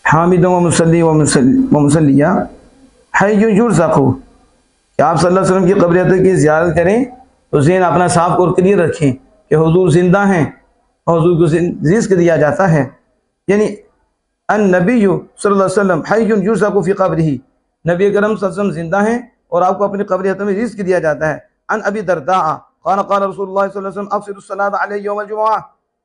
हामिद व मुसल्ली व मुसल्लिया हय्युन युरज़क़ु, कि आप सल्लल्लाहु अलैहि वसल्लम की कब्र की ज़ियारत करें तो ज़हन अपना साफ और क्लियर रखें कि हुजूर ज़िंदा हैं और हुजूर को रिज़्क़ दिया जाता है। यानी अन नबी सल्लल्लाहु अलैहि वसल्लम हय्युन युरज़क़ु फ़ी क़ब्रिही, नबी अकरम सल्लल्लाहु अलैहि वसल्लम ज़िंदा हैं और आपको अपनी कब्र में रिज़्क़ दिया जाता है। अन अबी दरदा क़ाल क़ाल रसूलुल्लाह सल्लल्लाहु अलैहि वसल्लम अफ़सिरु सलात अलैहि यौमल जुमुआ,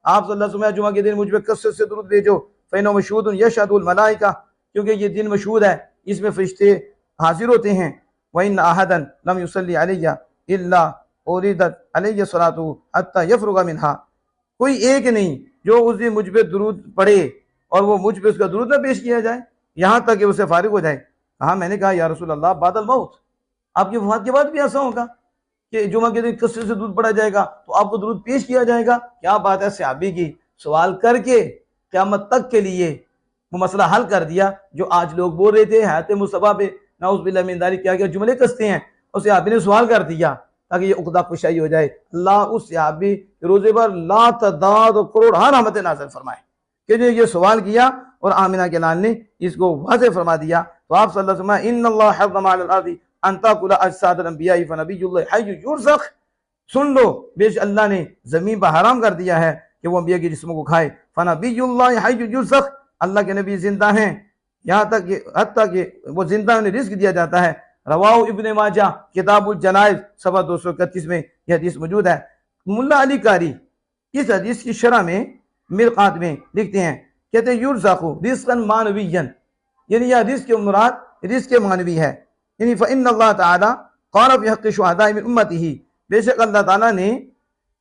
आप सल्लल्लाहु अलैहि वसल्लम जुमा के दिन मुझ पे कसरत से दुरूद भेजो। फ़इन्नहु मशहूदुन यशहदुल मलाइका, क्योंकि ये दिन मशहूद है, इसमें फरिश्ते हाजिर होते हैं। व इन्न अहदन लम युसल्ली अलैया इल्ला उरिदत अलैहि सलातु हत्ता यफ़रुगा मिनहा, कोई एक नहीं जो उस दिन मुझ पे दुरूद पढ़े और वो मुझ पे उसका दुरूद न पेश किया जाए यहाँ तक कि उसे फारिग हो जाए। कहा, मैंने कहा या रसूल अल्लाह बादल मौत, आपकी वफात के बाद भी ऐसा होगा कि जुमा के दिन कसरत से दूध पड़ा जाएगा तो आपको दुरूद पेश किया जाएगा? क्या बात है, सहाबी की सवाल करके क़यामत तक के लिए वो मसला हल कर दिया। जो आज लोग बोल रहे थे हयात मुस्तफ़ा पे नाउज़ बिल्लाह मिन ज़ालिक क्या क्या जुमले कसते हैं, उस सहाबी ने सवाल कर दिया ताकि ये उक़दा कुशाई हो जाए। अल्लाह उस सहाबी रोज़े पर ला तदाद करोड़ रहमत नाज़िल फरमाए कि जो ये सवाल किया और आमिना के लाल ने इसको वाज़े फरमा दिया। तो आप सल्लल्लाहु अलैहि वसल्लम इन्नल्लाह हर्रम अलल अर्दी अन ताकुला अजसादल अंबिया फनबियुल्लाह हय्युन युरज़क़, सुन लो बेशक अल्लाह ने ज़मीन पर हराम कर दिया है कि वो अंबिया के जिस्मों को खाए। फनबियुल्लाह हय्युन युरज़क़, अल्लाह के नबी जिंदा हैं यहाँ तक कि हत्ता कि वो जिंदा उन्हें रिज़्क़ दिया जाता है। रवाहु इब्न माजा किताबुल जनाइज़ सफ़ा 231 में यह हदीस मौजूद है। मुल्ला अली कारी इस हदीस की शरह में मिरक़ात में लिखते हैं, कहते हैं युरज़क़ु रिज़्क़न मानविय्यन, यानी यह हदीस के मुराद रिज़्क़ मानवी है। यानी फ़इन्नल्लाह तआला क़ाल फ़ी हक़्क़ि शुहदाए मिन उम्मतिही, बेशक अल्लाह ताला ने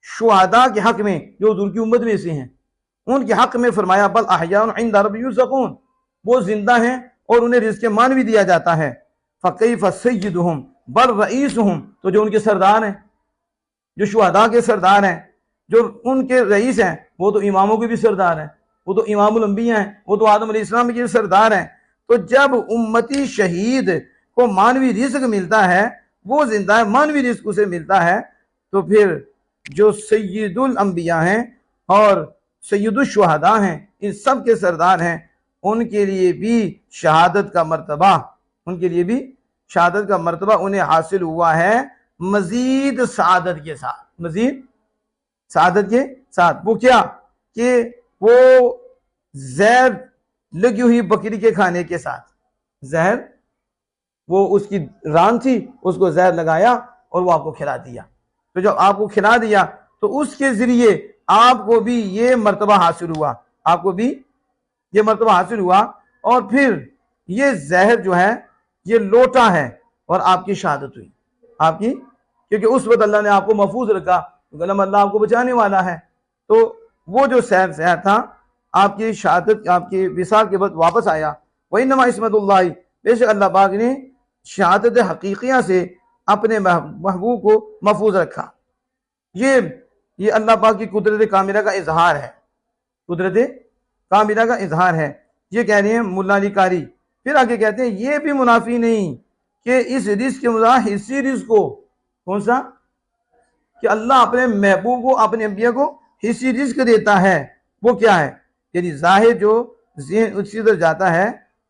शुहदा के हक़ में जो उनकी उम्मत में से हैं उनके हक़ में फरमाया बल अहयाउन इंदा रब्बिहिम युरज़क़ून, वो जिंदा हैं और उन्हें रिज़्क़ मानवी दिया जाता है। फ़कैफ़ सय्यिदुहुम बल रईसुहुम, तो जो उनके सरदार हैं, जो शुहदा के सरदार हैं, जो उनके रईस हैं, वो तो इमामों के भी सरदार हैं, वो तो इमामुल अंबिया हैं, वो तो आदम अलैहिस्सलाम के सरदार हैं। तो जब उम्मती शहीद को मानवी रिज़्क़ मिलता है, वो जिंदा है, मानवी रिज़्क़ उसे मिलता है, तो फिर जो सय्यिदुल अंबिया हैं और सय्यिदुश शुहदा हैं, इन सब के सरदार हैं, उनके लिए भी शहादत का मर्तबा, उनके लिए भी शहादत का मर्तबा उन्हें हासिल हुआ है मजीद सआदत के साथ, मजीद सआदत के साथ। वो क्या कि वो जहर लगी हुई बकरी के खाने के साथ, जहर वो उसकी रान थी, उसको जहर लगाया और वो आपको खिला दिया। तो जब आपको खिला दिया तो उसके जरिए आपको भी ये मर्तबा हासिल हुआ, आपको भी ये मर्तबा हासिल हुआ। और फिर ये जहर जो है ये लोटा है और आपकी शहादत हुई आपकी, क्योंकि उस वक्त अल्लाह ने आपको महफूज रखा, अल्लाह आपको बचाने वाला है। तो वो जो सहर था आपकी शहादत, आपकी विसाल के बाद वापस आया। वही नमा इसमतुल्लाह, बेशक अल्लाह पाक ने शहादत हकीकिया से अपने महबूब को महफूज रखा। ये अल्लाह पाक की कुदरत कामिला का इजहार है, कुदरत कामिला का इजहार है। ये कह रहे हैं मुल्ला अली कारी। फिर आगे कहते हैं ये भी मुनाफी नहीं कि इस रिज़्क़ के मुराद हिस्सी रिज़्क़ को, कौन सा, कि अल्लाह अपने महबूब को, अपने अंबिया को हिस्सी रिज़्क़ देता है, वो क्या है, यानी जाहिर जो ज़हन उसी तरह जाता है,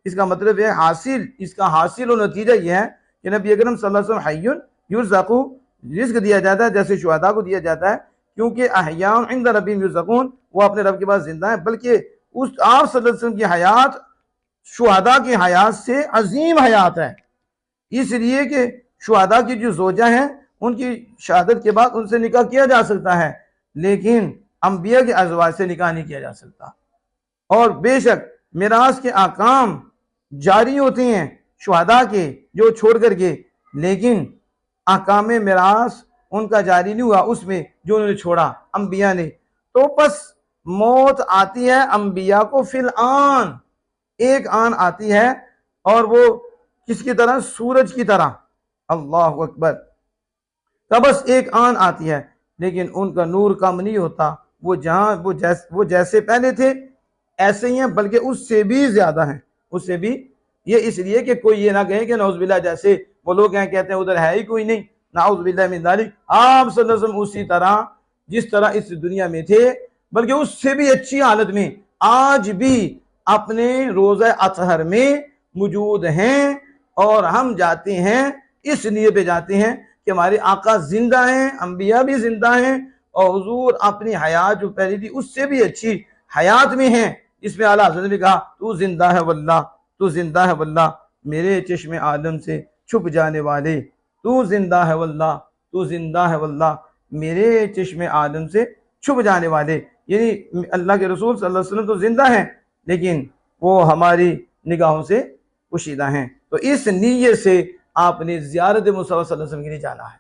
इसका मतलब है हासिल, इसका हासिल और नतीजा यह है कि नबी अकरम सल्लल्लाहु अलैहि वसल्लम हय्युन युरज़क़ु, रिज़्क़ दिया जाता है जैसे शुहदा को दिया जाता है, क्योंकि अहयाउन इंदा रब्बिहिम युरज़क़ून, वो अपने रब के पास जिंदा है। बल्कि उस आप सल्लल्लाहु अलैहि वसल्लम की हयात शुहदा की हयात से अजीम हयात है, इसलिए कि शुहदा की जो जोजा हैं उनकी शहादत के बाद उनसे निकाह किया जा सकता है, लेकिन अंबिया के अज़वाज से निकाह नहीं किया जा सकता। और बेशक मिरास के आकाम जारी होते हैं शुहदा के जो छोड़ करके, लेकिन आकाम मिरास उनका जारी नहीं हुआ उसमें जो उन्होंने छोड़ा अंबिया ने। तो बस मौत आती है अंबिया को फिल आन, एक आन आती है, और वो किसकी तरह, सूरज की तरह, अल्लाह अकबर, तो बस एक आन आती है, लेकिन उनका नूर कम नहीं होता, वो जहाँ वो जैसे पहले थे ऐसे ही हैं, बल्कि उससे भी ज्यादा हैं, उससे भी। ये इसलिए कि कोई ये ना कहे कि नौज़ुबिल्लाह जैसे वो लोग हैं कहते हैं उधर है ही कोई नहीं, नाउज़ुबिल्लाह मिन ज़ालिक, आप सल्लल्लाहु अलैहि वसल्लम उसी तरह जिस तरह इस दुनिया में थे, बल्कि उससे भी अच्छी हालत में आज भी अपने रोज़ा अतहर में मौजूद हैं और हम जाते हैं इसलिए पे जाते हैं कि हमारे आका जिंदा हैं, अंबिया भी जिंदा हैं और हुजूर अपनी हयात जो पहली थी उससे भी अच्छी हयात में हैं। इसमें आला हज़रत ने कहा तू जिंदा है वल्लाह, तू जिंदा है वल्लाह मेरे चश्मे आदम से छुप जाने वाले, तू जिंदा है वल्लाह, तू जिंदा है वल्लाह मेरे चश्मे आदम से छुप जाने वाले। यानी अल्लाह के रसूल सल्लल्लाहु अलैहि वसल्लम तो जिंदा हैं लेकिन वो हमारी निगाहों से पोशीदा हैं। तो इस नीयत से आपने ज़ियारत मुस्तफ़ा सल्लल्लाहु अलैहि वसल्लम के लिए जाना है।